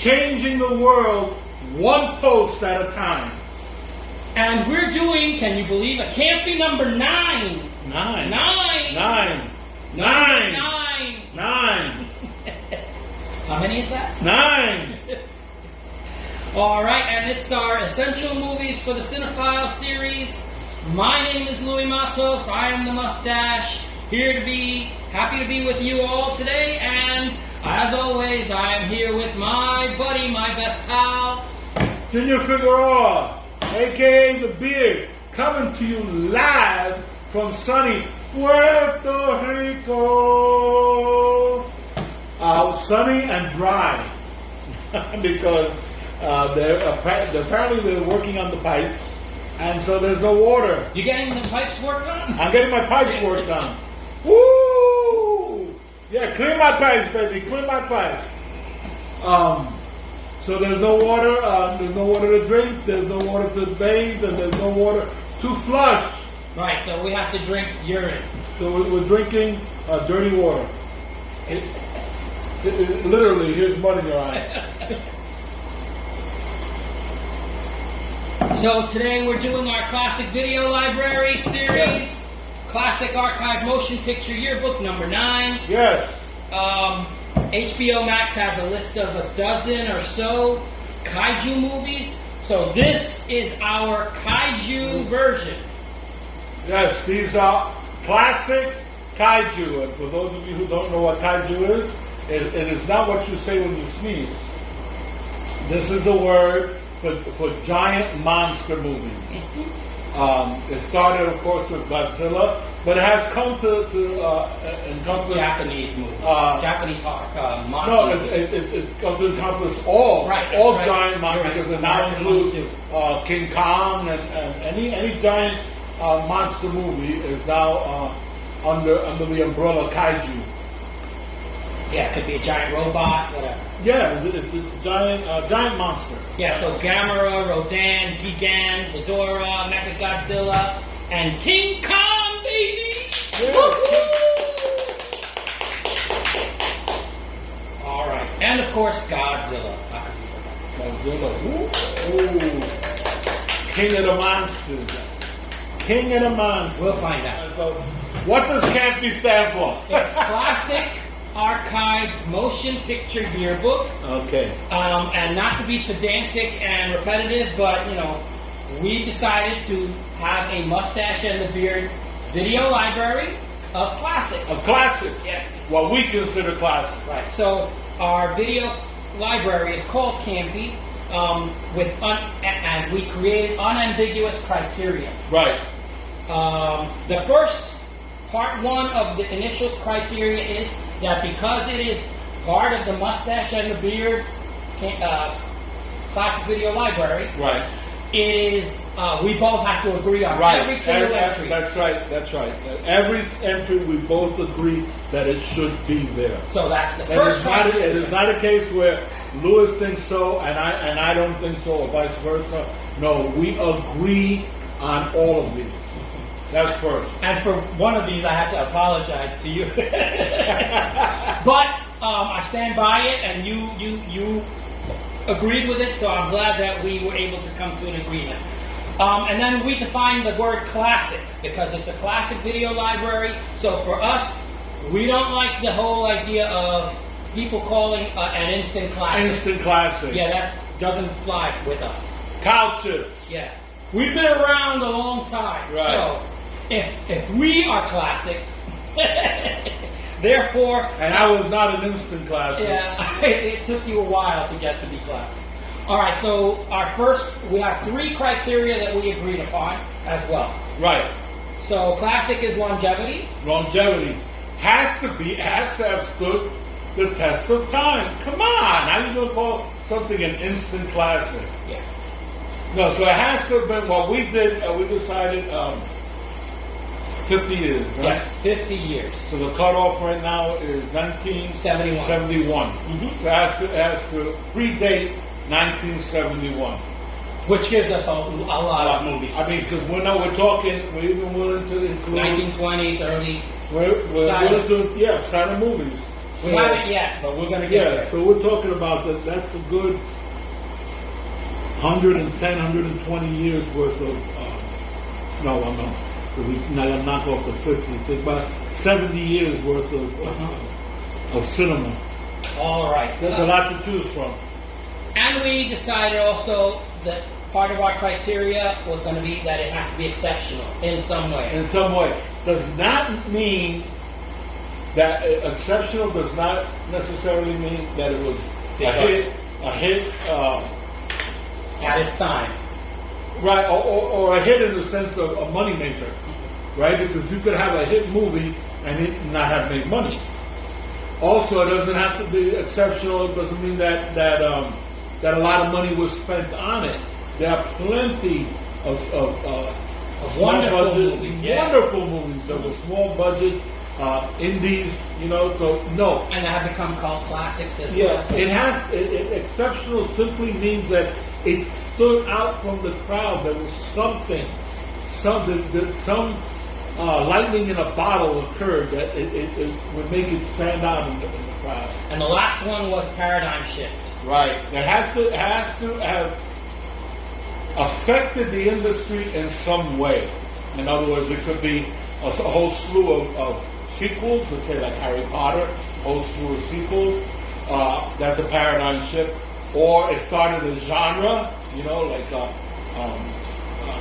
changing the world one post at a time. And we're doing, can you believe it, C.A.M.P.Y number 9. Nine. How many is that? 9. All right, and it's our essential movies for the Cinephile series. My name is Louis Matos. I am the Mustache. Happy to be with you all today. And as always, I am here with my buddy, my best pal, Junior Figueroa, a.k.a. The Beard, coming to you live from sunny Puerto Rico. Sunny and dry because apparently they're working on the pipes, and so there's no water. You getting the pipes worked on? I'm getting my pipes worked on. Woo! Yeah, clean my pipes, baby. Clean my pipes. So there's no water. There's no water to drink. There's no water to bathe, and there's no water to flush. Right. So we have to drink urine. So we're drinking dirty water. Literally, here's mud in your eye. So today we're doing our classic video library series, yes. Classic Archived Motion Picture Yearbook number 9. Yes. HBO Max has a list of a dozen or so Kaiju movies. So this is our Kaiju version. Yes, these are classic Kaiju. And for those of you who don't know what Kaiju is, it is not what you say when you sneeze. This is the word for giant monster movies. It started, of course, with Godzilla, but it has come to encompass Japanese movies, Japanese monster. No, movies. It's come to encompass all giant monsters, because it now includes King Kong and any giant monster movie is now under the umbrella Kaiju. Yeah, it could be a giant robot, whatever. Yeah, it's a giant monster. Yeah, so Gamera, Rodan, Gigan, Ghidorah, Mechagodzilla, and King Kong, baby! Yeah. All right, and of course Godzilla. Godzilla, ooh. King of the monsters. King of the monsters. We'll find out. So, what does C.A.M.P.Y stand for? It's Classic Archived Motion Picture Yearbook. Okay. And not to be pedantic and repetitive, but we decided to have a Mustache and the Beard video library of classics. Of classics. Yes. What we consider classics. Right. So our video library is called C.A.M.P.Y. And we created unambiguous criteria. Right. The first part 1 of the initial criteria is that because it is part of the Mustache and the Beard classic video library, right? It is we both have to agree on every single entry. That's right. Every entry we both agree that it should be there. So that's the first part. It is not a case where Louis thinks so and I don't think so, or vice versa. No, we agree on all of these. That's first. And for one of these, I had to apologize to you. But I stand by it, and you agreed with it, so I'm glad that we were able to come to an agreement. And then we define the word classic, because it's a classic video library. So for us, we don't like the whole idea of people calling an instant classic. Instant classic. Yeah, that doesn't fly with us. Cow chips. Yes. We've been around a long time. Right. So if we are classic, therefore... And I was not an instant classic. Yeah, it took you a while to get to be classic. All right, so we have 3 criteria that we agreed upon as well. Right. So classic is longevity. Longevity has to have stood the test of time. Come on, how are you going to call something an instant classic? Yeah. No, so it has to have been what we did. We decided 50 years, right? Yes, 50 years. So the cutoff right now is 1971. Mm-hmm. So it has to predate 1971. Which gives us a lot of movies. I mean, because we're even willing to include 1920s, early. We're willing to, silent movies. We haven't yet, but we're going to get there. So we're talking about that. That's a good 110, 120 years worth of. No, I'm not. Now I knock off the 50. It's about 70 years worth of cinema. All right. There's a lot to choose from. And we decided also that part of our criteria was going to be that it has to be exceptional in some way. In some way. Does not mean that exceptional does not necessarily mean that it was a hit at its time. Right, or a hit in the sense of a moneymaker, right? Because you could have a hit movie and it not have made money. Also, it doesn't have to be exceptional. It doesn't mean that a lot of money was spent on it. There are plenty of wonderful movies. Wonderful movies that were small budget, indies, so no. And they have become cult classics as well. Yeah, exceptional simply means that it stood out from the crowd. There was some lightning in a bottle occurred that it would make it stand out in the crowd. And the last one was Paradigm Shift. Right. That has to have affected the industry in some way. In other words, it could be a whole slew of sequels, let's say like Harry Potter, a whole slew of sequels. That's a paradigm shift. Or it started a genre, like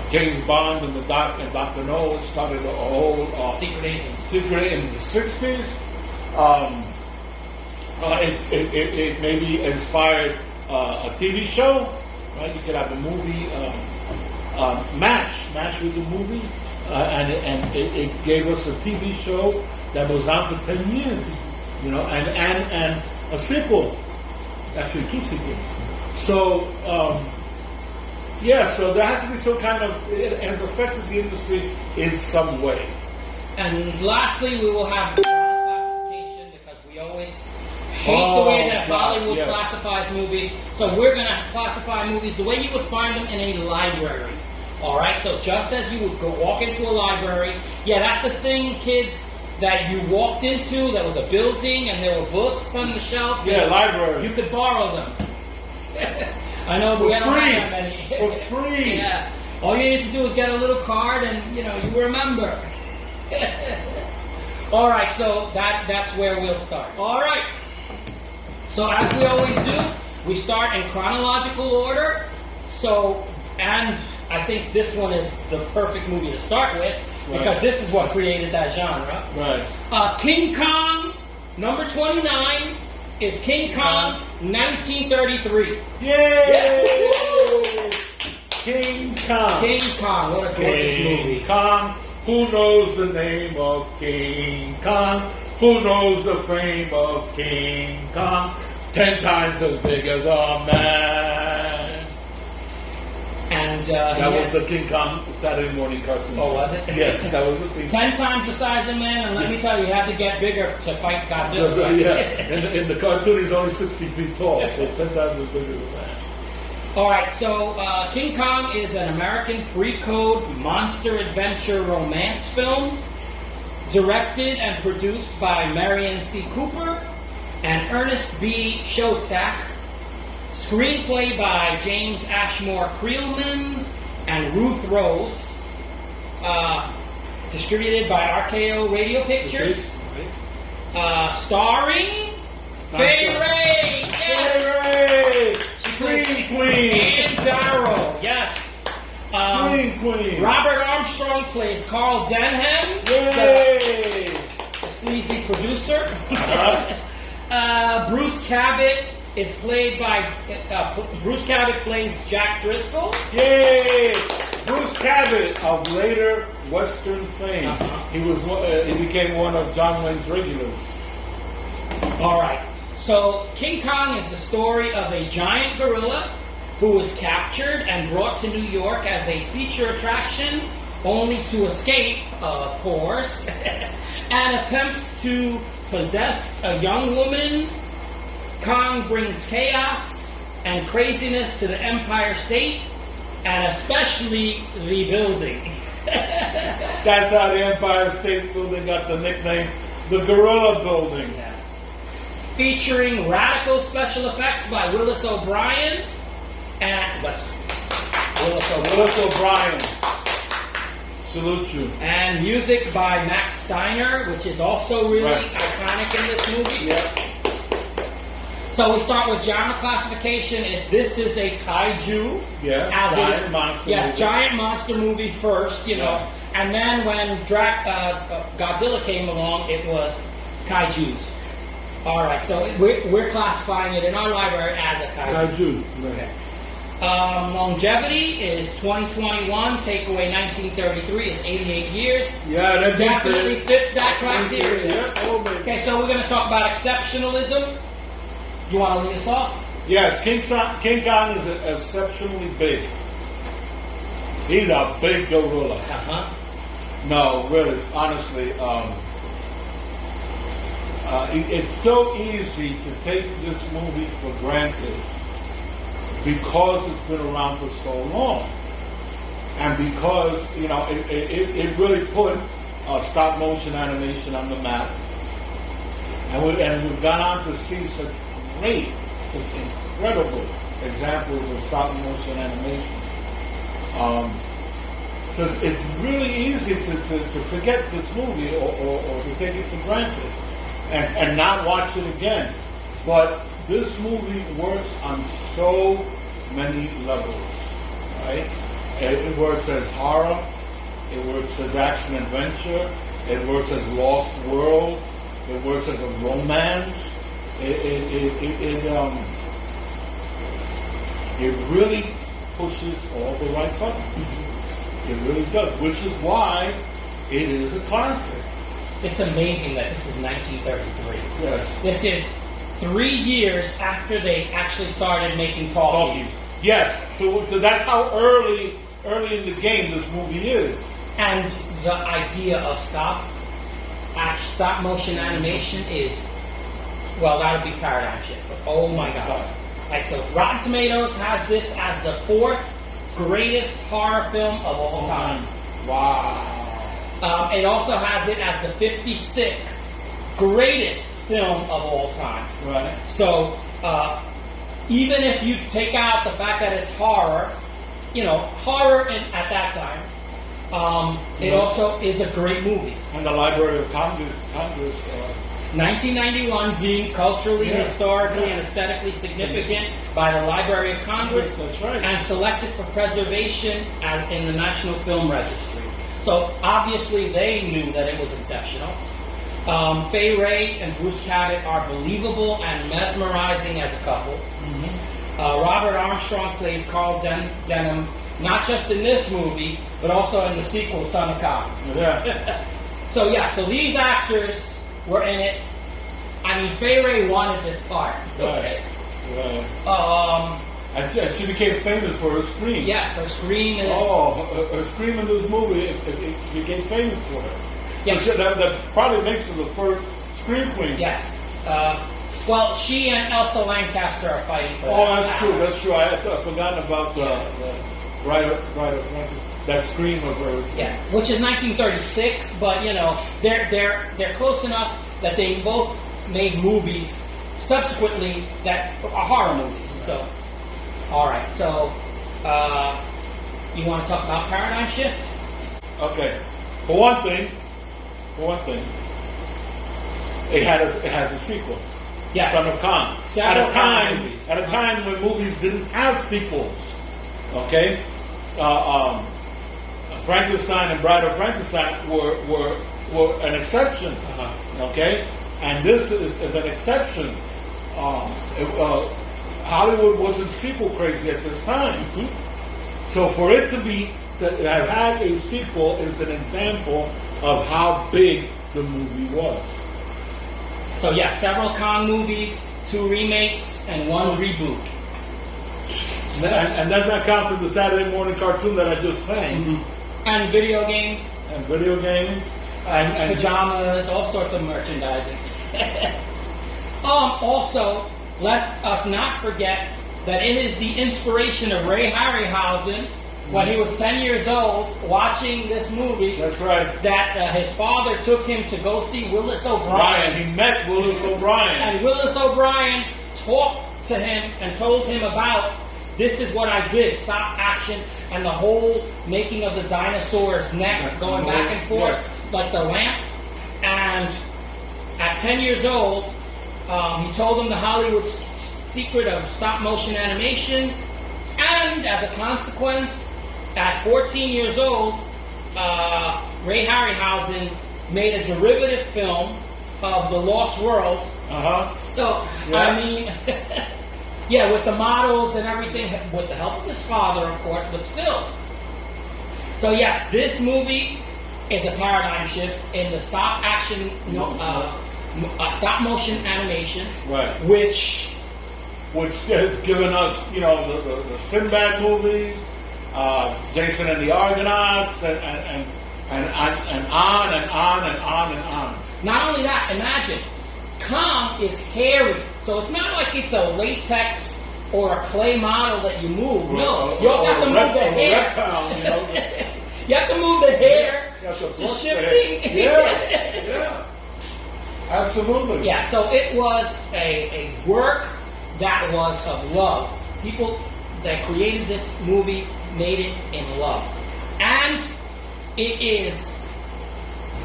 James Bond and Dr. No. It started a whole Secret Agents. Secret in the 60s. It maybe inspired a TV show, right? You could have a movie, MASH. MASH was a movie, and it gave us a TV show that was on for 10 years, and a sequel. Actually, 2 sequels. So, so there has to be some kind of, it has affected the industry in some way. And lastly, we will have classification because we always hate the way that Hollywood classifies movies. So we're going to classify movies the way you would find them in a library. All right? So just as you would walk into a library, that's a thing, kids, that you walked into, there was a building and there were books on the shelf. Library. You could borrow them. I know we don't have that many. For free. Yeah. All you need to do is get a little card and, you were a member. All right, so that's where we'll start. All right. So as we always do, we start in chronological order. So, and I think this one is the perfect movie to start with because this is what created that genre. Right. King Kong, number 29, is King Kong 1933. Yay! King Kong. King Kong, what a gorgeous movie. King Kong. Who knows the name of King Kong? Who knows the fame of King Kong? 10 times as big as a man. And that was the King Kong Saturday morning cartoon. Oh, was it? Yes, that was the thing. 10 times the size of man, and let me tell you, you have to get bigger to fight Godzilla. In the cartoon, he's only 60 feet tall, so 10 times as big as a man. All right, so King Kong is an American pre-code monster adventure romance film directed and produced by Marion C. Cooper and Ernest B. Schoedsack. Screenplay by James Ashmore Creelman and Ruth Rose. Distributed by RKO Radio Pictures. Starring Fay Ray. Yes. Fay Ray. Queen. And Darrow. Yes. Queen. Robert Armstrong plays Carl Denham. Yay. The sleazy producer. Bruce Cabot is played by Bruce Cabot plays Jack Driscoll. Yay! Bruce Cabot of later Western fame. He became one of John Wayne's regulars. All right. So King Kong is the story of a giant gorilla who was captured and brought to New York as a feature attraction, only to escape, of course, and attempts to possess a young woman. Kong brings chaos and craziness to the Empire State, and especially the building. That's how the Empire State Building got the nickname, the Gorilla Building. Yes. featuring radical special effects by Willis O'Brien and Willis O'Brien. Salute you. And music by Max Steiner, which is also really iconic in this movie. Yeah. So we start with genre classification. This is a kaiju. Yeah. As Giant monster movie. giant monster movie first, you know. And then when Godzilla came along, it was kaijus. All right, so we're classifying it in our library as a kaiju. Kaiju. Okay. Longevity is 2021. Takeaway 1933 is 88 years. Yeah, that definitely fits that criteria. Yeah. Okay, so we're going to talk about exceptionalism. You want to lead us off? Yes, King Kong is exceptionally big. He's a big gorilla. No, really, honestly, it's so easy to take this movie for granted because it's been around for so long, and because it really put stop motion animation on the map, and we've gone on to see such incredible examples of stop motion animation. So it's really easy to forget this movie or to take it for granted and not watch it again. But this movie works on so many levels, right? It works as horror, it works as action adventure, it works as Lost World, it works as a romance. It really pushes all the right buttons. It really does, which is why it is a classic. It's amazing that this is 1933. Yes. This is 3 years after they actually started making talkies. Yes. So that's how early in the game this movie is. And the idea of stop motion animation is, well, that would be paradigm shift. But oh my God. Right, so Rotten Tomatoes has this as the 4th greatest horror film of all time. Wow. It also has it as the 56th greatest film of all time. Right. So even if you take out the fact that it's horror, horror at that time, it also is a great movie. And the Library of Congress 1991, deemed culturally, historically, and aesthetically significant by the Library of Congress. That's right. And selected for preservation in the National Film Registry. So obviously they knew that it was exceptional. Fay Wray and Bruce Cabot are believable and mesmerizing as a couple. Robert Armstrong plays Carl Denham, not just in this movie, but also in the sequel, Son of Kong. Yeah. So these actors were in it. I mean, Fay Wray wanted this part. Okay. Right. She became famous for her scream. Yes, her scream is... her scream in this movie, it became famous for her. Yes. So that probably makes her the first scream queen. Yes. Well, she and Elsa Lancaster are fighting for that. Oh, that's true. I had forgotten about the that scream of hers. Yeah, which is 1936, but they're close enough that they both made movies subsequently that are horror movies. So, all right. So, you want to talk about paradigm shift? Okay. For one thing, it has a sequel. Yes. Son of Kong. At a time when movies didn't have sequels. Okay. Frankenstein and Bride of Frankenstein were an exception. Okay, and this is an exception. Hollywood wasn't sequel crazy at this time, so for it to have had a sequel is an example of how big the movie was. So several Kong movies, 2 remakes, and 1 reboot. And that's not counting the Saturday morning cartoon that I just sang. And video games. And pajamas, all sorts of merchandising. Also, let us not forget that it is the inspiration of Ray Harryhausen when he was 10 years old, watching this movie. That's right. That his father took him to go see Willis O'Brien. He met Willis O'Brien. And Willis O'Brien talked to him and told him about, this is what I did, stop action, and the whole making of the dinosaur's neck going back and forth, like the lamp. And at 10 years old, he told him the Hollywood secret of stop motion animation. And as a consequence, at 14 years old, Ray Harryhausen made a derivative film of The Lost World. So, I mean, yeah, with the models and everything, with the help of his father, of course, but still. So yes, this movie is a paradigm shift in the stop action, stop motion animation, which has given us, the Sinbad movies, Jason and the Argonauts, and on and on and on and on. Not only that, imagine, Kong is hairy, so it's not like it's a latex or a clay model that you move. No, you also have to move the hair. You have to move the hair. It's shifting. Yeah, absolutely. Yeah, so it was a work that was of love. People that created this movie made it in love. And it is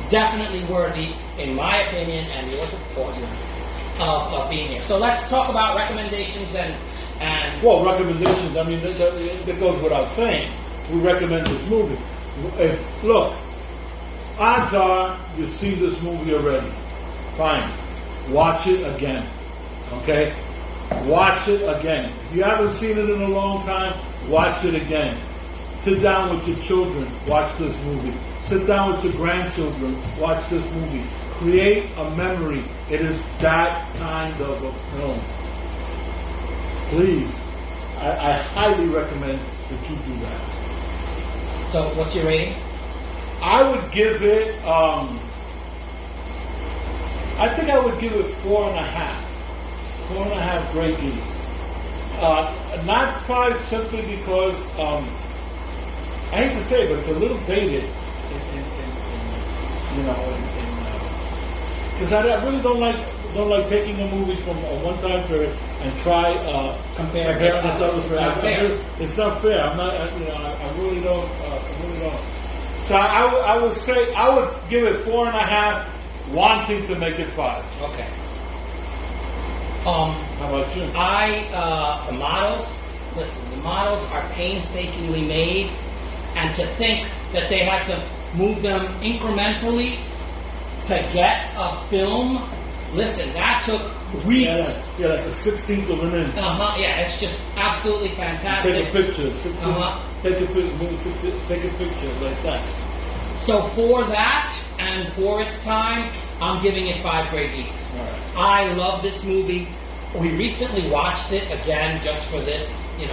definitely worthy, in my opinion, and yours, of course, of being here. So let's talk about recommendations and well, recommendations, I mean, that goes without saying. We recommend this movie. Look, odds are you've seen this movie already. Fine. Watch it again. Okay? Watch it again. If you haven't seen it in a long time, watch it again. Sit down with your children, watch this movie. Sit down with your grandchildren, watch this movie. Create a memory. It is that kind of a film. Please, I highly recommend that you do that. So, what's your rating? I would give it, I think I would give it 4.5. 4.5 great geeks. Not 5 simply because, I hate to say it, but it's a little dated because I really don't like taking a movie from a one-time period and try comparing it to other periods. It's not fair. I'm not. I really don't. So I would say I would give it 4.5, wanting to make it 5. Okay. How about you? The models. Listen, the models are painstakingly made, and to think that they had to move them incrementally to get a film. Listen, that took weeks. Yeah, like the 16th of an inch. Yeah, it's just absolutely fantastic. Take a picture. Take a picture like that. So for that and for its time, I'm giving it 5 great geeks. Right. I love this movie. We recently watched it again just for this, and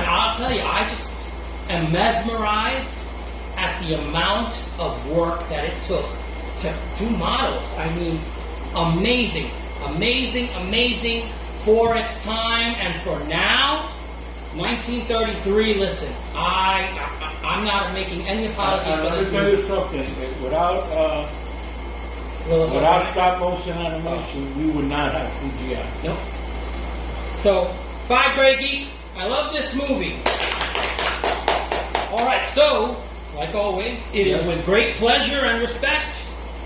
I'll tell you, I just am mesmerized at the amount of work that it took to do models. I mean, amazing for its time and for now. 1933. Listen, I'm not making any apologies for this. Let me tell you something. Without stop motion animation, we would not have CGI. Nope. So, 5 great geeks. I love this movie. All right. So, like always, it is with great pleasure and respect.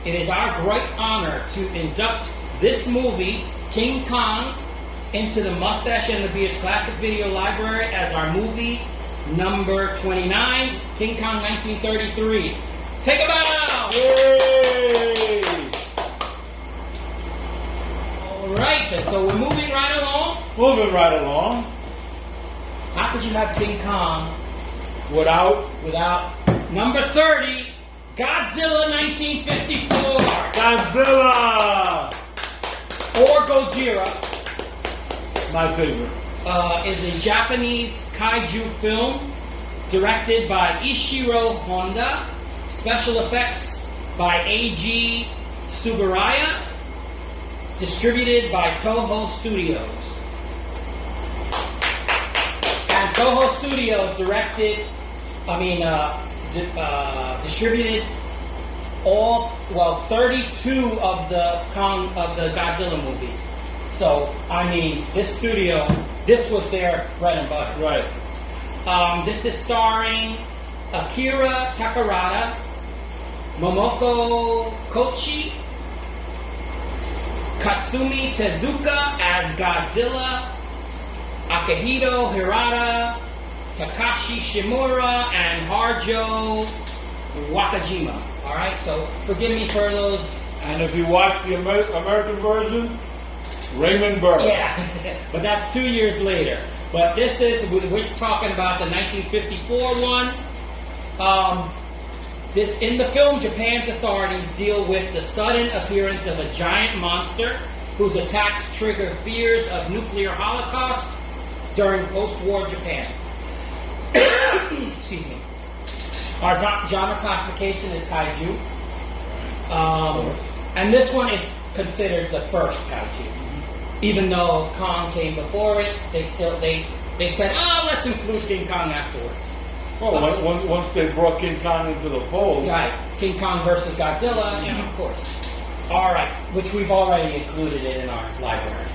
It is our great honor to induct this movie, King Kong, into the Mustache and the Beard's Classic Video Library as our movie number 29, King Kong 1933. Take a bow! Yay! All right, then. So we're moving right along. How could you have King Kong without number 30, Godzilla 1954? Godzilla! Or Gojira. My favorite. Is a Japanese kaiju film directed by Ishiro Honda. Special effects by A.G. Tsuburaya. Distributed by Toho Studios. And Toho Studios distributed 32 of the Godzilla movies. So, I mean, this studio, this was their bread and butter. Right. This is starring Akira Takarada, Momoko Kochi, Katsumi Tezuka as Godzilla, Akihito Hirata, Takashi Shimura, and Harjo Wakajima. All right, so forgive me for those. And if you watch the American version, Raymond Burr. Yeah, but that's 2 years later. But this is, we're talking about the 1954 one. In the film, Japan's authorities deal with the sudden appearance of a giant monster whose attacks trigger fears of nuclear holocaust during post-war Japan. Excuse me. Our genre classification is Kaiju. And this one is considered the first Kaiju. Even though Kong came before it, they said, oh, let's include King Kong afterwards. Well, once they brought King Kong into the fold. Right, King Kong versus Godzilla, of course. All right, which we've already included it in our library.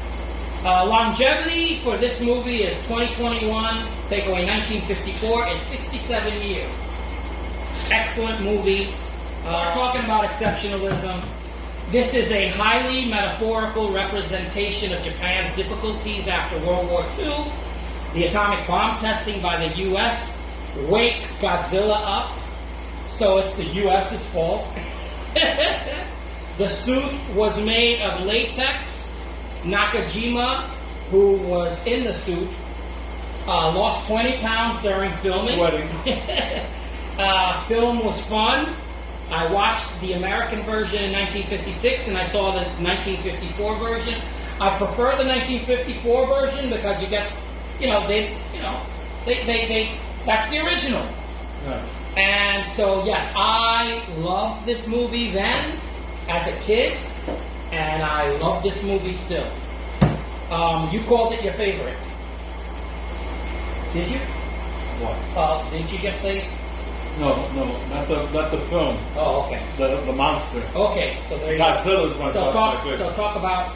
Longevity for this movie is 2021, take away 1954, is 67 years. Excellent movie. We're talking about exceptionalism. This is a highly metaphorical representation of Japan's difficulties after World War II. The atomic bomb testing by the U.S. wakes Godzilla up, so it's the U.S.'s fault. The suit was made of latex. Nakajima, who was in the suit, lost 20 pounds during filming. Sweating. Film was fun. I watched the American version in 1956, and I saw this 1954 version. I prefer the 1954 version because you get, that's the original. Yeah. And so, yes, I loved this movie then as a kid, and I love this movie still. You called it your favorite. Did you? What? Didn't you just say? No, not the film. Oh, okay. The monster. Okay, so there you go. Godzilla's my favorite. So talk about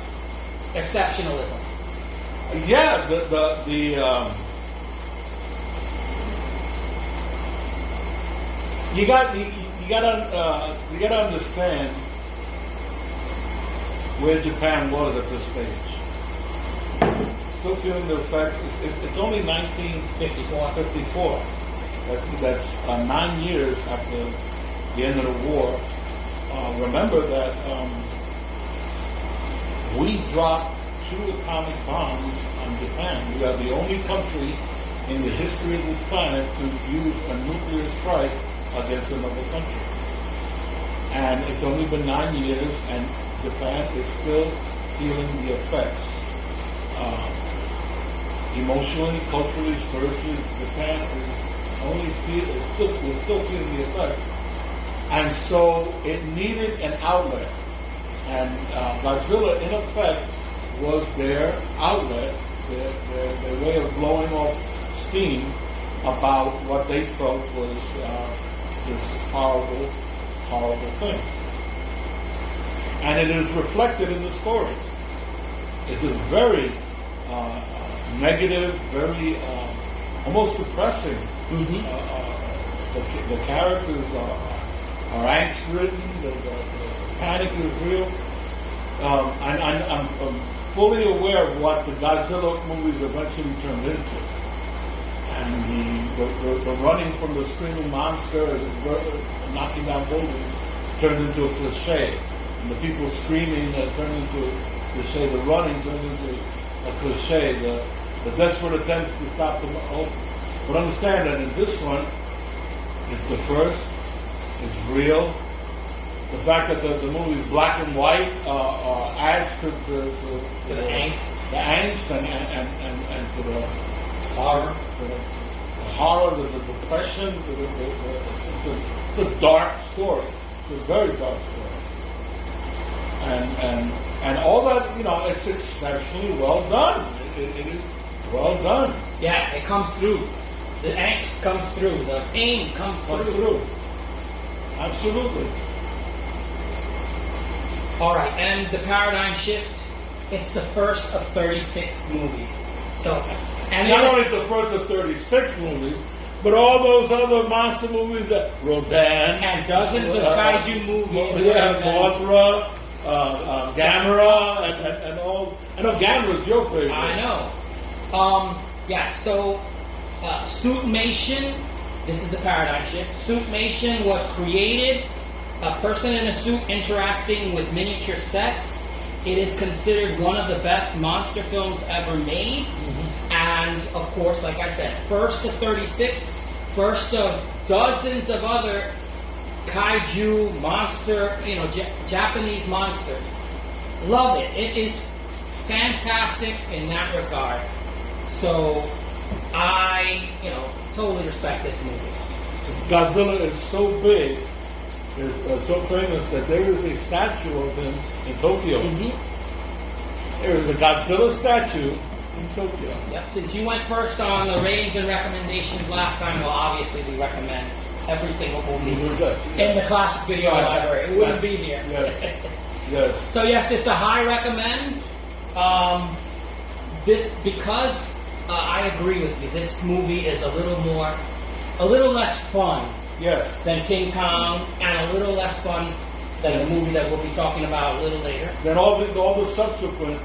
exceptionalism. Yeah, you gotta understand where Japan was at this stage. Still feeling the effects. It's only 1954. That's 9 years after the end of the war. Remember that we dropped 2 atomic bombs on Japan. We are the only country in the history of this planet to use a nuclear strike against another country. And it's only been 9 years, and Japan is still feeling the effects. Emotionally, culturally, spiritually, Japan is we're still feeling the effects. And so it needed an outlet. And Godzilla, in effect, was their outlet, their way of blowing off steam about what they felt was this horrible, horrible thing. And it is reflected in the story. It's a very negative, very almost depressing. Mm-hmm. The characters are angst-ridden. The panic is real. I'm fully aware of what the Godzilla movies eventually turned into. And the running from the screaming monster as it's knocking down buildings turned into a cliche. And the people screaming turned into a cliche. The running turned into a cliche. The desperate attempts to stop them. But understand that in this one, it's the first, it's real. The fact that the movie is black and white adds to the angst. The angst and to the horror. The horror, the depression, the dark story. It's a very dark story. And all that, it's exceptionally well done. It is Well done. Yeah, it comes through. The angst comes through. The pain comes through. Absolutely. All right, and the paradigm shift. It's the first of 36 movies. So, and not only the first of 36 movies, but all those other monster movies that Rodan and dozens of kaiju movies. Mothra, Gamera, and all. I know Gamera's your favorite. I know. So Suitmation. This is the paradigm shift. Suitmation was created. A person in a suit interacting with miniature sets. It is considered one of the best monster films ever made. And, of course, like I said, first of 36, first of dozens of other kaiju, monster, Japanese monsters. Love it. It is fantastic in that regard. So, I, totally respect this movie. Godzilla is so big, is so famous that there is a statue of him in Tokyo. There is a Godzilla statue in Tokyo. Yep. Since you went first on the ratings and recommendations last time, well, obviously we recommend every single movie in the classic video library. It wouldn't be here. Yes. So yes, it's a high recommend. Because I agree with you. This movie is a little less fun. Yes. Than King Kong, and a little less fun than the movie that we'll be talking about a little later. Than all the subsequent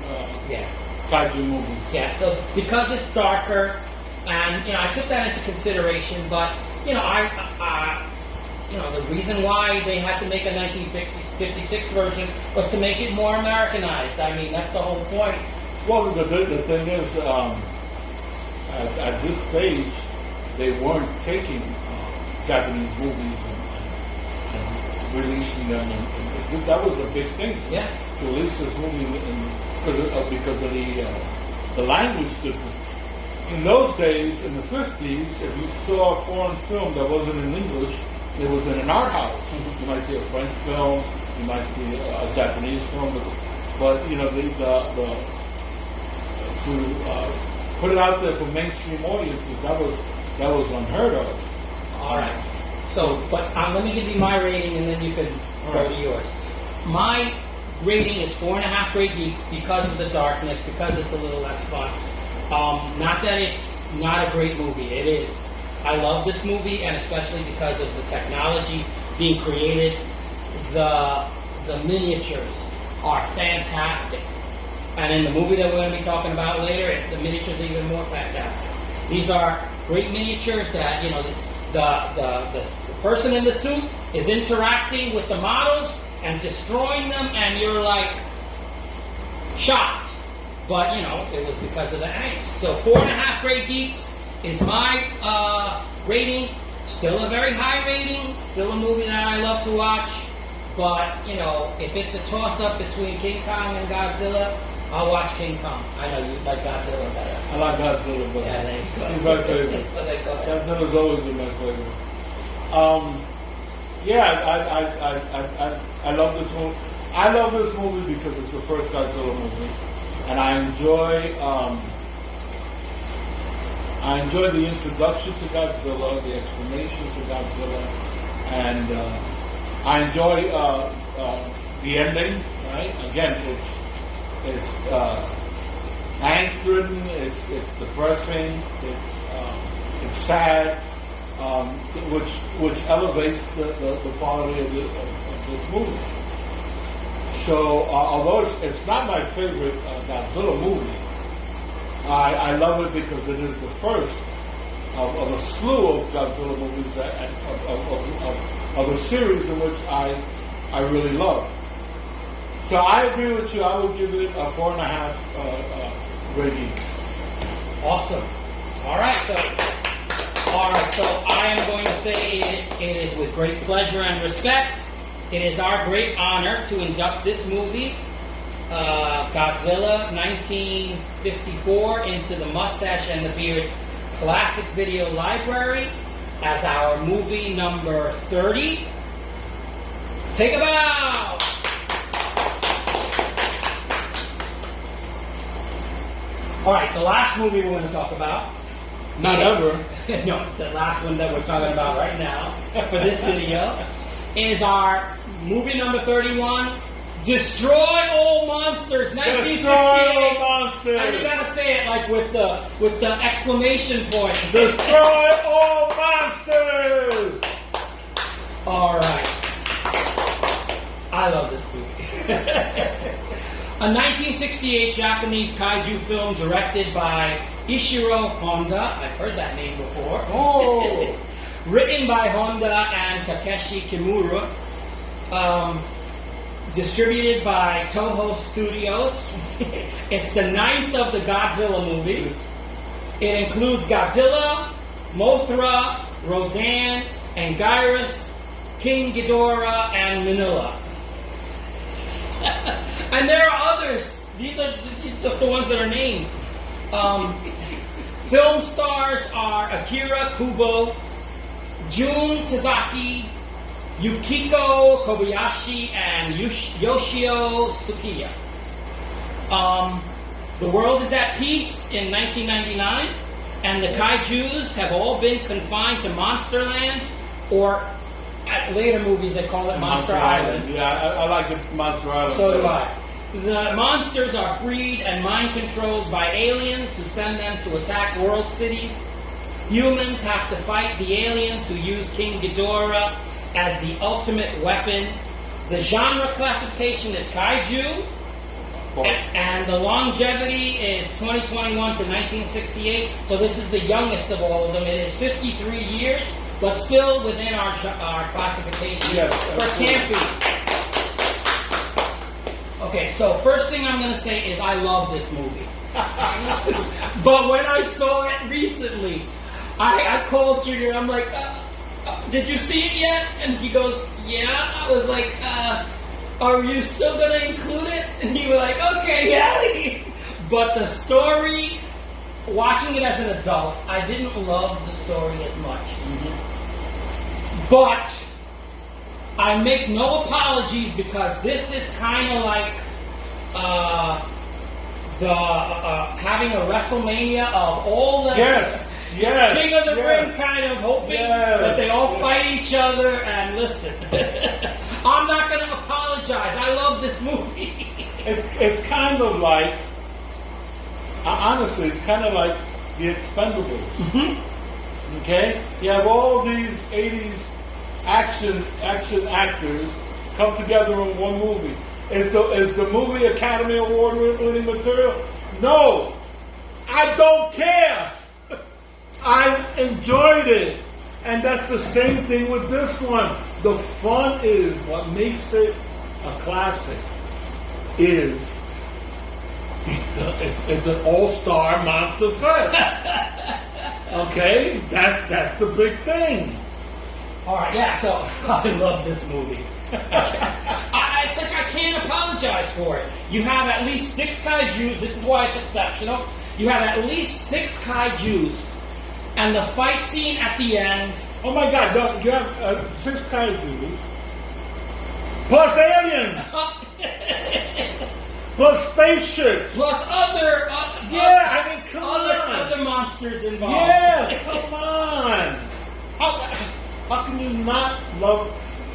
kaiju movies. Yeah. So because it's darker, and I took that into consideration, but the reason why they had to make a 1956 version was to make it more Americanized. I mean, that's the whole point. Well, the thing is, at this stage, they weren't taking Japanese movies and releasing them, and that was a big thing. Yeah. To release this movie because of the language difference. In those days, in the 50s, if you saw a foreign film that wasn't in English, it was in an art house. You might see a French film, you might see a Japanese film, but to put it out there for mainstream audiences, that was unheard of. All right. So, but let me give you my rating, and then you can go to yours. My rating is 4.5 Great Geeks because of the darkness, because it's a little less fun. Not that it's not a great movie. It is. I love this movie, and especially because of the technology being created. The miniatures are fantastic. And in the movie that we're going to be talking about later, the miniatures are even more fantastic. These are great miniatures that, the person in the suit is interacting with the models and destroying them, and you're like shocked. But, it was because of the angst. So 4.5 Great Geeks is my rating. Still a very high rating. Still a movie that I love to watch. But, if it's a toss-up between King Kong and Godzilla, I'll watch King Kong. I know you like Godzilla better. I like Godzilla better. Yeah, there you go. He's my favorite. So they go ahead. Godzilla's always been my favorite. I love this movie. I love this movie because it's the first Godzilla movie, and I enjoy the introduction to Godzilla, the explanation to Godzilla, and I enjoy the ending. Right? Again, it's angst-ridden. It's depressing. It's sad. Which elevates the quality of this movie. So, although it's not my favorite Godzilla movie, I love it because it is the first of a slew of Godzilla movies of a series in which I really love. So I agree with you. I would give it a 4.5 Great Geeks. Awesome. All right, so I am going to say it is with great pleasure and respect. It is our great honor to induct this movie, Godzilla 1954, into the Mustache and the Beard's Classic Video Library as our movie number 30. Take a bow! All right, the last movie we're going to talk about. Not ever. No, the last one that we're talking about right now for this video is our movie number 31, Destroy All Monsters, 1968. Destroy all monsters. And you gotta say it like with the exclamation point. Destroy all monsters. All right. I love this movie. A 1968 Japanese kaiju film directed by Ishiro Honda. I've heard that name before. Oh. Written by Honda and Takeshi Kimura. Distributed by Toho Studios. It's the 9th of the Godzilla movies. It includes Godzilla, Mothra, Rodan, Anguirus, King Ghidorah, and Manila. And there are others. These are just the ones that are named. Film stars are Akira Kubo, Jun Tazaki, Yukiko Kobayashi, and Yoshio Tsukiya. The world is at peace in 1999, and the kaijus have all been confined to Monsterland, or at later movies they call it Monster Island. Yeah, I like it, Monster Island. So do I. The monsters are freed and mind-controlled by aliens who send them to attack world cities. Humans have to fight the aliens who use King Ghidorah as the ultimate weapon. The genre classification is kaiju, and the longevity is 2021 to 1968. So this is the youngest of all of them. It is 53 years, but still within our classification for C.A.M.P.Y. Okay, so first thing I'm going to say is I love this movie. But when I saw it recently, I called Junior. I'm like, did you see it yet? And he goes, yeah. I was like, are you still going to include it? And he was like, okay, yeah, it is. But the story, watching it as an adult, I didn't love the story as much. Mm-hmm. But I make no apologies because this is kind of like having a WrestleMania of all the King of the Ring, kind of hoping that they all fight each other. And listen, I'm not going to apologize. I love this movie. It's kind of like, honestly, it's kind of like The Expendables. Mm-hmm. Okay, you have all these '80s action actors come together in one movie. Is the movie Academy Award winning material? No, I don't care. I enjoyed it, and that's the same thing with this one. The fun is what makes it a classic. Is it's an all-star monster fest. Okay, that's the big thing. All right, yeah, so I love this movie. It's like I can't apologize for it. You have at least 6 kaijus. This is why it's exceptional. You have at least 6 kaijus. And the fight scene at the end. Oh my God, you have 6 kaijus. Plus aliens. Plus spaceships. Plus other... come on. Other monsters involved. Yeah, come on. How can you not love...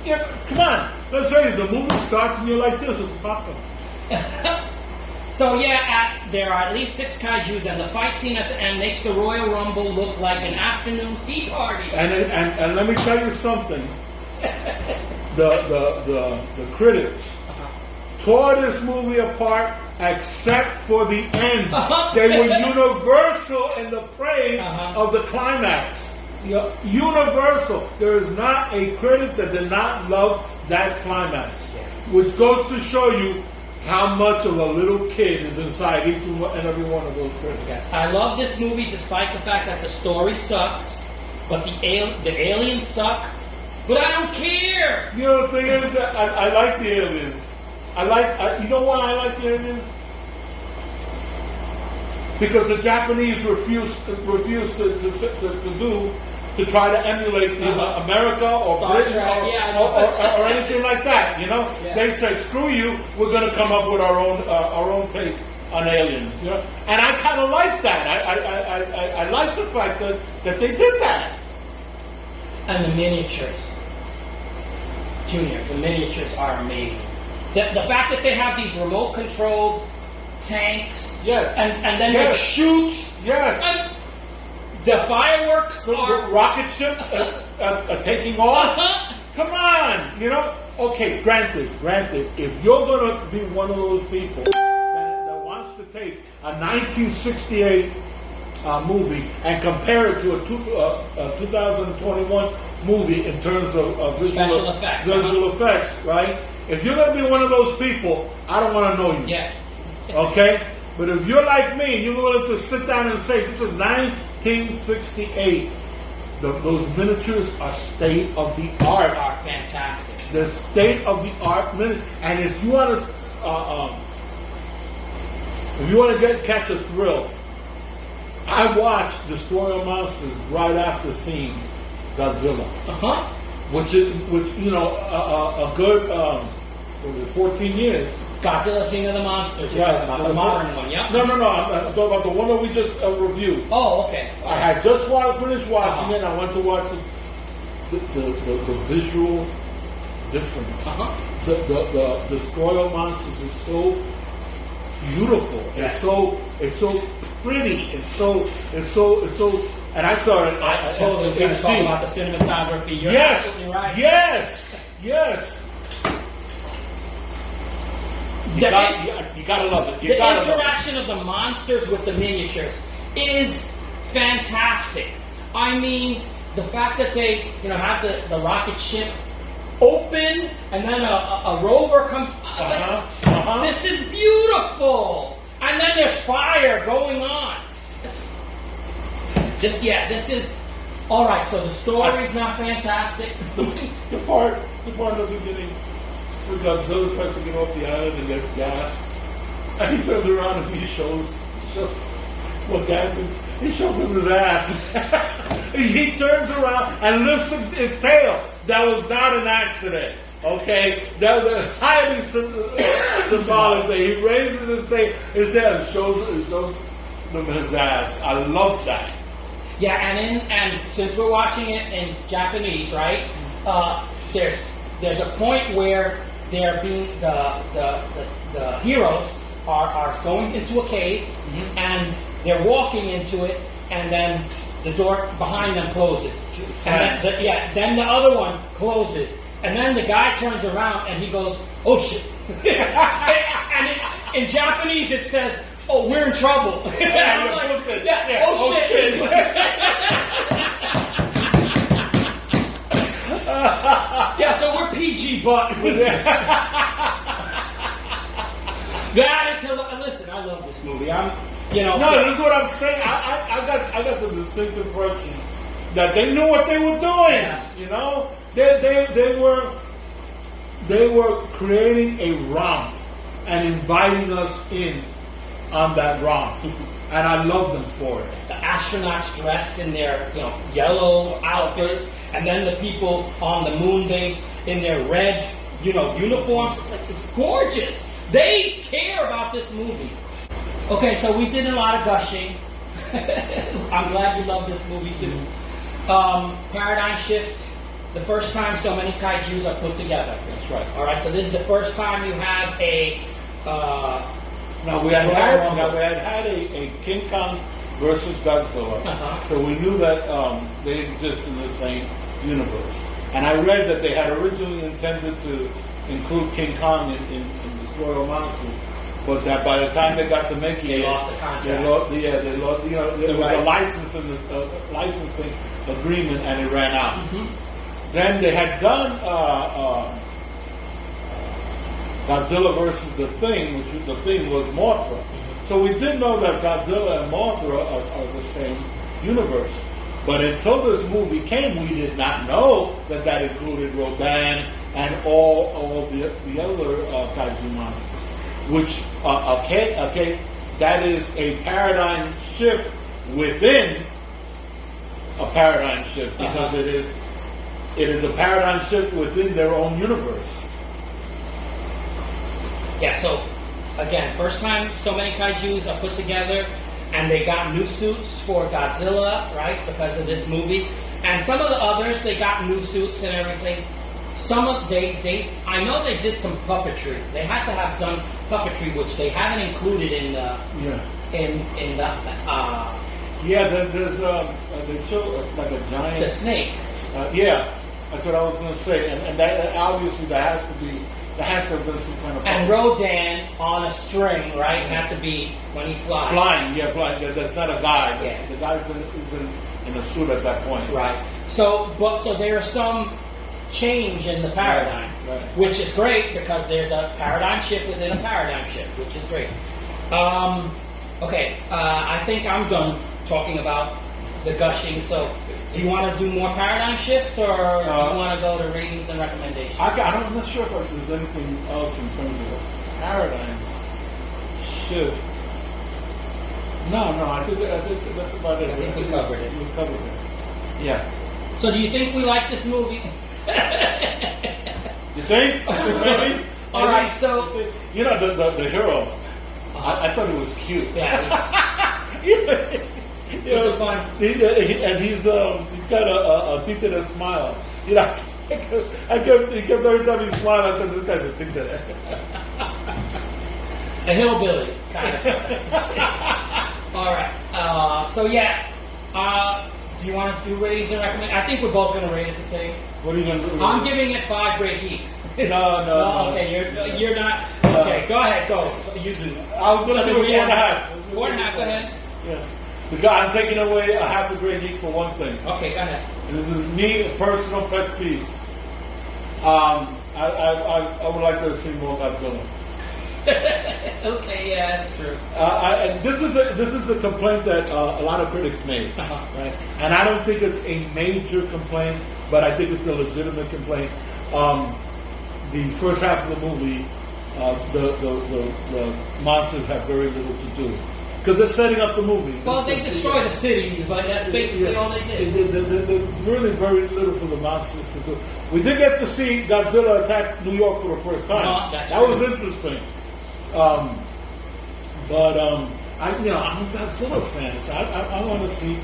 Yeah, come on. Let's face it, the movie starts and you're like this. It's popcorn. So there are at least 6 kaijus, and the fight scene at the end makes the Royal Rumble look like an afternoon tea party. And let me tell you something. The critics tore this movie apart except for the end. They were universal in the praise of the climax. Universal. There is not a critic that did not love that climax, which goes to show you how much of a little kid is inside each and every one of those critics. Yes. I love this movie despite the fact that the story sucks, but the aliens suck. But I don't care. You know the thing is that I like the aliens. You know why I like the aliens? Because the Japanese refused to try to emulate America or Star Britain Trek, or anything like that. You know, they said, "Screw you! We're going to come up with our own take on aliens, you know. And I kind of like that. I like the fact that they did that. And the miniatures, Junior, the miniatures are amazing. The fact that they have these remote-controlled tanks, Yes. and then Yes. they shoot, Yes. and the fireworks The are rocket ship taking off. Uh-huh. Come on, you know. Okay, granted, if you're gonna be one of those people that wants to take a 1968 movie and compare it to a 2021 movie in terms of Special effects, visual effects, right? If you're gonna be one of those people, I don't want to know you. Yeah. Okay? But if you're like me and you're willing to sit down and say, this is 1968, those miniatures are state of the art. They are fantastic. The state of the art miniatures. And if you want to catch a thrill, I watched Destroy All Monsters right after seeing Godzilla. Uh-huh. Which you know, a good 14 years. Godzilla King of the Monsters. You're Right. talking about the modern one, yeah? No. I'm talking about the one that we just reviewed. Oh, okay. I had just finished watching it, and I went to watch the visual difference. Uh-huh. The Destroy All Monsters is so beautiful. Yes. It's so pretty. It's so. And I saw it. I totally was going to talk about the cinematography. You're absolutely right. Yes. You gotta love it. The interaction of the monsters with the miniatures is fantastic. I mean, the fact that they, have the rocket ship open and then a rover comes. I was like, this is beautiful. And then there's fire going on. This is all right. So the story's not fantastic. The part in the beginning where Godzilla tries to get off the island and gets gas, and he turns around and he shows what gas is. He shows him his ass. He turns around and lifts his tail. That was not an accident. Okay, that was a highly symbolic thing. He raises his tail and shows him his ass. I love that. Yeah, and since we're watching it in Japanese, right? There's a point where they're being the heroes are going into a cave, and they're walking into it, and then the door behind them closes, and then the other one closes, and then the guy turns around and he goes, "Oh shit!" and in Japanese it says, "Oh, we're in trouble." Oh shit. Yeah, so we're PG, but that is hilarious. Listen, I love this movie. No, this is what I'm saying. I got the distinct impression that they knew what they were doing. Yes. They were creating a romp and inviting us in on that romp, and I love them for it. The astronauts dressed in their yellow outfits, and then the people on the moon base in their red uniforms. It's gorgeous. They care about this movie. Okay, so we did a lot of gushing. I'm glad you love this movie too. Paradigm shift. The first time so many kaijus are put together. That's right. All right, so this is the first time you have a. Now we had had a King Kong versus Godzilla, so we knew that they exist in the same universe. And I read that they had originally intended to include King Kong in Destroy All Monsters, but that by the time they got to making they it, lost the contract. They lost. There was a licensing agreement, and it ran out. Mm-hmm. Then they had done Godzilla versus the Thing, the Thing was Mothra. So we did know that Godzilla and Mothra are the same universe. But until this movie came, we did not know that included Rodan and all the other kaiju monsters. Which, that is a paradigm shift within a paradigm shift, because it is a paradigm shift within their own universe. Yeah, so again, first time so many kaijus are put together, and they got new suits for Godzilla, right, because of this movie. And some of the others, they got new suits and everything. Some of I know they did some puppetry. They had to have done puppetry, which they haven't included in the in the there's they show like a giant the snake. Yeah, that's what I was going to say, and that obviously there has to have been some kind of and Rodan on a string, right? Had to be when he flies. Flying. That's not a guy. Yeah. The guy's in a suit at that point. Right. So there are some change in the paradigm, right. which is great because there's a paradigm shift within a paradigm shift, which is great. Okay, I think I'm done talking about the gushing. So, do you want to do more paradigm shift, or do you want to go to ratings and recommendations? I'm not sure if there's anything else in terms of a paradigm shift. No, I think that's about it. I think we covered it. We covered it. Yeah. So, do you think we like this movie? You think? Maybe? All right, so the hero. I thought it was cute. Yeah. It's a fun. And he's got a tinted smile. He kept every time he smiled, I said, "This guy's a tinted." A hillbilly kind of. All right. So yeah. Do you want to do ratings and recommend? I think we're both going to rate it the same. What are you going to do? I'm giving it 5 great geeks. No. Okay, you're not. Okay, go ahead. Go. So you do. I was going to do 4.5. 4.5. Go ahead. Yeah. Because I'm taking away a half a great geek for one thing. Okay, go ahead. And this is me, a personal pet peeve. I would like to see more Godzilla. Okay, yeah, that's true. And this is a complaint that a lot of critics made, right? And I don't think it's a major complaint, but I think it's a legitimate complaint. The first half of the movie, the monsters have very little to do because they're setting up the movie. Well, they destroy the cities, but that's basically all they did. There's really very little for the monsters to do. We did get to see Godzilla attack New York for the first time. That was interesting. I'm a Godzilla fan, so I want to see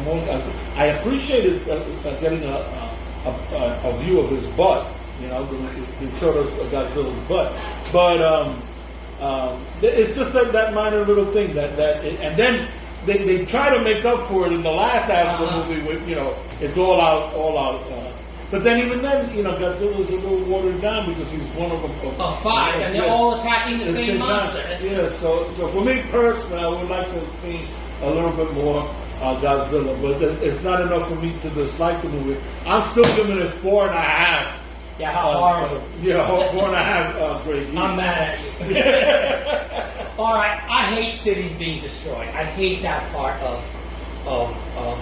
more. I appreciated getting a view of his butt. It showed us Godzilla's butt, but it's just that minor little thing and then they try to make up for it in the last half of the movie with it's all out. But then even then, Godzilla's a little watered down because he's one of them. Of 5, and they're all attacking the same monster. Yeah, so for me personally, I would like to see a little bit more Godzilla, but it's not enough for me to dislike the movie. I'm still giving it 4.5. Yeah, how horrible. 4.5 great geeks. I'm mad at you. All right, I hate cities being destroyed. I hate that part of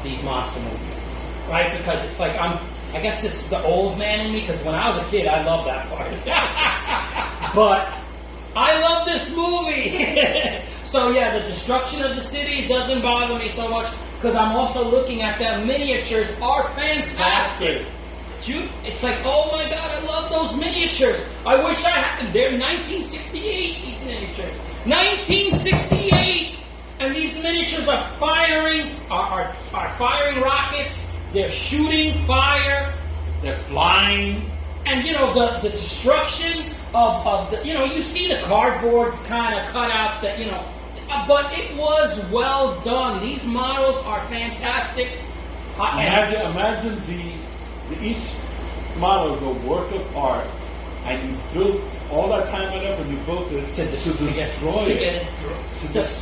these monster movies, right? Because it's like I guess it's the old man in me, because when I was a kid, I loved that part. But I love this movie. So yeah, the destruction of the city doesn't bother me so much, because I'm also looking at them. Miniatures are fantastic. It's like, oh my God, I love those miniatures. I wish I had them. They're 1968, these miniatures. 1968! And these miniatures are firing rockets. They're shooting fire. They're flying. And, the destruction of the, you see the cardboard kind of cutouts that, but it was well done. These models are fantastic. Imagine each model is a work of art, and you built all that time and effort, you built it to destroy it.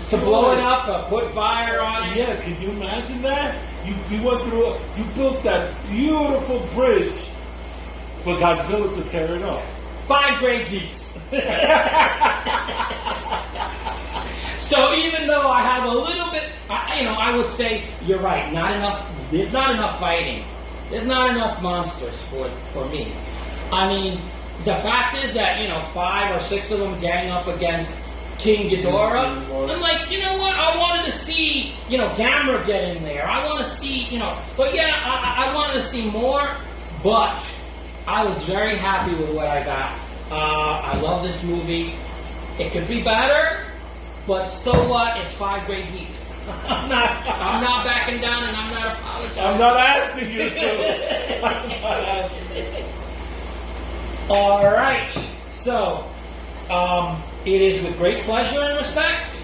To blow it up, put fire on it. Yeah, can you imagine that? You went through, you built that beautiful bridge for Godzilla to tear it up. 5 great geeks. So even though I have a little bit, I would say you're right. Not enough. There's not enough fighting. There's not enough monsters for me. I mean, the fact is that 5 or 6 of them gang up against King Ghidorah. I'm like, you know what? I wanted to see, Gamera get in there. I want to see, So yeah, I wanted to see more, but I was very happy with what I got. I love this movie. It could be better, but so what? It's 5 great geeks. I'm not backing down, and I'm not apologizing. I'm not asking you to. I'm not asking you. All right. So, it is with great pleasure and respect.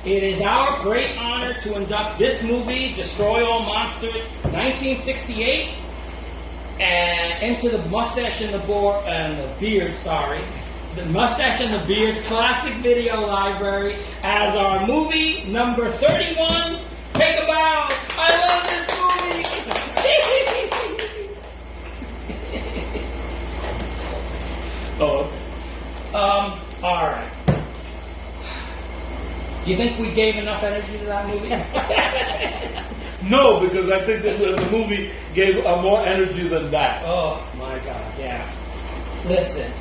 It is our great honor to induct this movie, Destroy All Monsters, 1968, and into the Mustache and the Beard, the Mustache and the Beard's classic video library as our movie number 31. Take a bow. I love this movie. Oh, okay. All right. Do you think we gave enough energy to that movie? No, because I think that the movie gave more energy than that. Oh my God, yeah. Listen,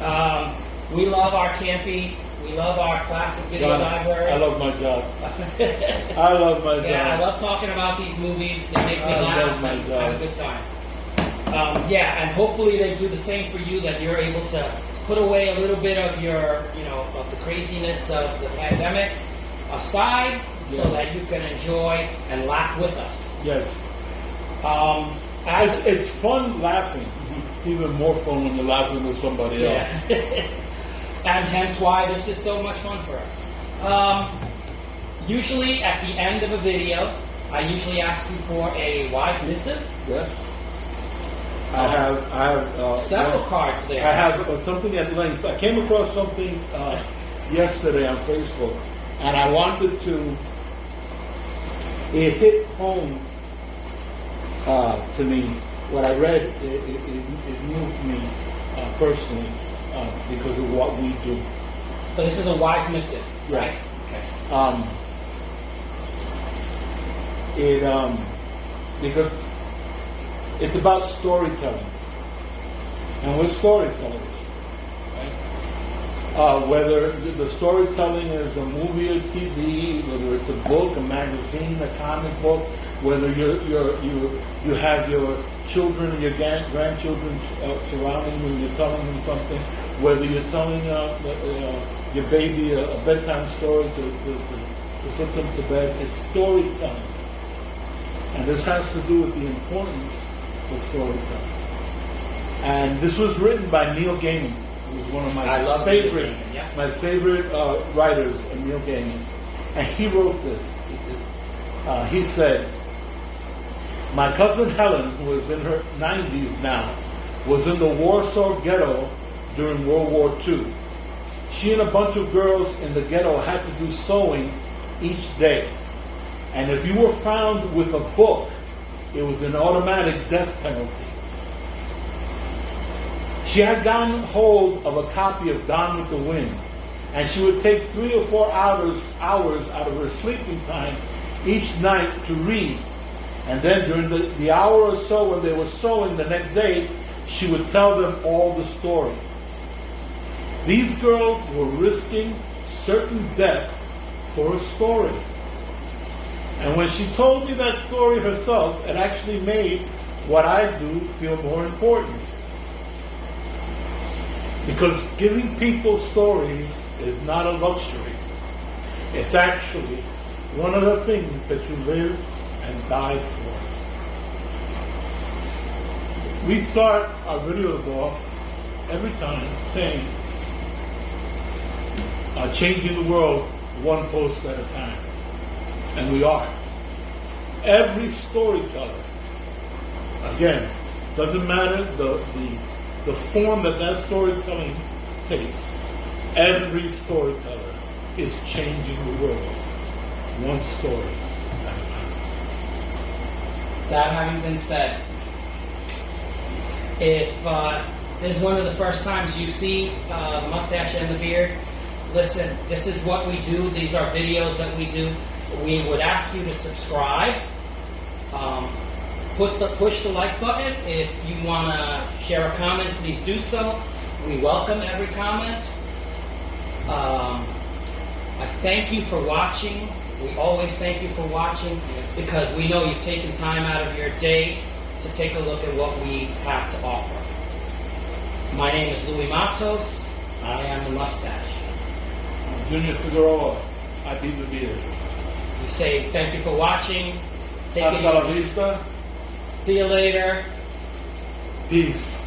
we love our C.A.M.P.Y. We love our classic video library. I love my job. I love my job. Yeah, I love talking about these movies. They make me laugh and have a good time. Yeah, and hopefully they do the same for you, that you're able to put away a little bit of your, of the craziness of the pandemic aside, so that you can enjoy and laugh with us. Yes. It's fun laughing. It's even more fun when you're laughing with somebody else. And hence why this is so much fun for us. Usually at the end of a video, I usually ask you for a wise missive. Yes. I have several cards there. I have something at length. I came across something yesterday on Facebook, and I wanted to. It hit home to me. What I read, it moved me personally because of what we do. So this is a wise missive, right? Okay. Because it's about storytelling, and we're storytellers, right? Whether the storytelling is a movie or TV, whether it's a book, a magazine, a comic book, whether you have your children and your grandchildren surrounding you and you're telling them something, whether you're telling your baby a bedtime story to put them to bed, it's storytelling. And this has to do with the importance of storytelling. And this was written by Neil Gaiman, who was one of my favorite writers, Neil Gaiman. And he wrote this. He said, "My cousin Helen, who is in her 90s now, was in the Warsaw Ghetto during World War II. She and a bunch of girls in the ghetto had to do sewing each day. And if you were found with a book, it was an automatic death penalty. She had gotten hold of a copy of Gone with the Wind, and she would take 3 or 4 hours out of her sleeping time each night to read. And then during the hour or so when they were sewing the next day, she would tell them all the story. These girls were risking certain death for a story. And when she told me that story herself, it actually made what I do feel more important. Because giving people stories is not a luxury. It's actually one of the things that you live and die for." We start our videos off every time saying, changing the world one post at a time. And we are. Every storyteller, again, doesn't matter the form that storytelling takes, every storyteller is changing the world one story at a time. That having been said, if this is one of the first times you see the Mustache and the Beard, listen, this is what we do. These are videos that we do. We would ask you to subscribe. Push the like button. If you want to share a comment, please do so. We welcome every comment. I thank you for watching. We always thank you for watching because we know you've taken time out of your day to take a look at what we have to offer. My name is Louis Matos. I am the Mustache. Junior Figueroa. I beat the beard. We say thank you for watching. Take Hasta la it easy. vista. See you later. Peace.